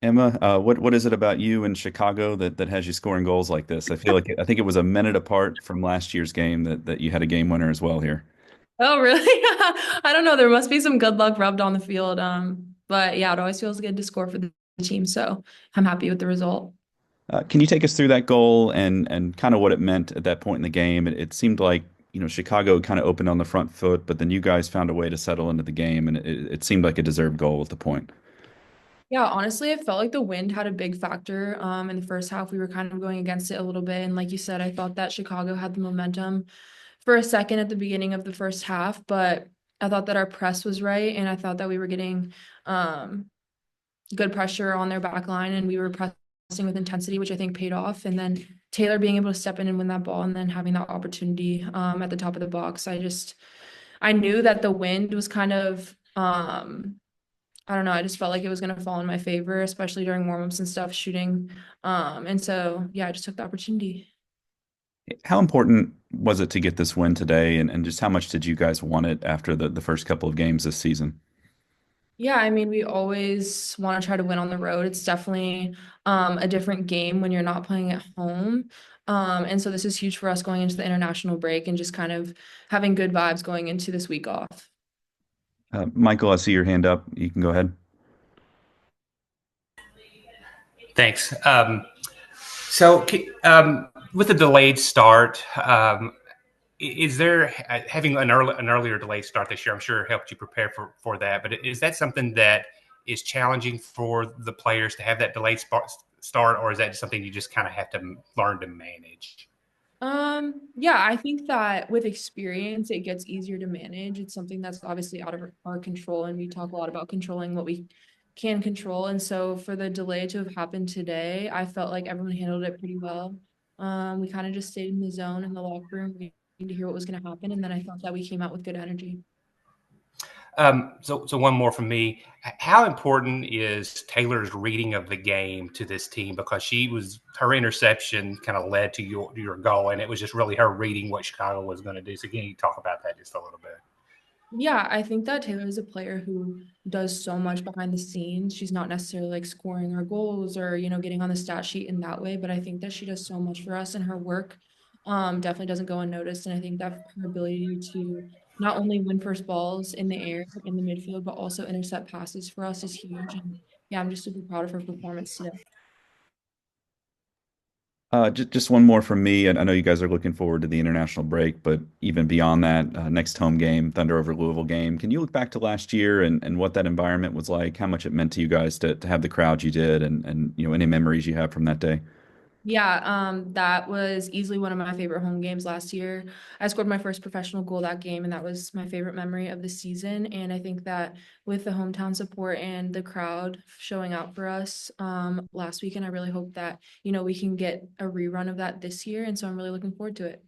Emma, what is it about you in Chicago that has you scoring goals like this? I think it was a minute apart from last year's game that you had a game winner as well here. Oh, really? I don't know. There must be some good luck rubbed on the field. But yeah, it always feels good to score for the team, so I'm happy with the result. Can you take us through that goal and kind of what it meant at that point in the game? It seemed like, Chicago kind of opened on the front foot, but then you guys found a way to settle into the game, and it seemed like a deserved goal at the point. Yeah, honestly, it felt like the wind had a big factor. In the first half, we were kind of going against it a little bit, and like you said, I thought that Chicago had the momentum for a second at the beginning of the first half, but I thought that our press was right, and I thought that we were getting um good pressure on their back line, and we were pressing with intensity, which I think paid off. And then Taylor being able to step in and win that ball, and then having that opportunity at the top of the box. I knew that the wind was kind of I don't know, I just felt like it was gonna fall in my favor, especially during warmups and stuff, shooting. And so yeah, I just took the opportunity. How important was it to get this win today, and just how much did you guys want it after the first couple of games this season? Yeah, I mean, we always want to try to win on the road. It's definitely a different game when you're not playing at home. And so this is huge for us going into the international break and just kind of having good vibes going into this week off. Michael, I see your hand up. You can go ahead. Thanks. With the delayed start, is there having an earlier delayed start this year? I'm sure helped you prepare for that. But is that something that is challenging for the players to have that start, or is that something you just kind of have to learn to manage? Yeah, I think that with experience, it gets easier to manage. It's something that's obviously out of our control, and we talk a lot about controlling what we can control. And so for the delay to have happened today, I felt like everyone handled it pretty well. We kind of just stayed in the zone in the locker room, waiting to hear what was going to happen, and then I thought that we came out with good energy. So one more from me. How important is Taylor's reading of the game to this team? Because her interception kind of led to your goal, and it was just really her reading what Chicago was going to do. So can you talk about that just a little bit? Yeah, I think that Taylor is a player who does so much behind the scenes. She's not necessarily like scoring our goals or, getting on the stat sheet in that way, but I think that she does so much for us, and her work definitely doesn't go unnoticed. And I think that her ability to not only win first balls in the air in the midfield, but also intercept passes for us is huge. And yeah, I'm just super proud of her performance today. Just one more from me. And I know you guys are looking forward to the international break, but even beyond that, next home game, Thunder over Louisville game. Can you look back to last year and what that environment was like? How much it meant to you guys to have the crowd you did, and any memories you have from that day? Yeah, that was easily one of my favorite home games last year. I scored my first professional goal that game, and that was my favorite memory of the season. And I think that with the hometown support and the crowd showing out for us last weekend, I really hope that, we can get a rerun of that this year. And so I'm really looking forward to it.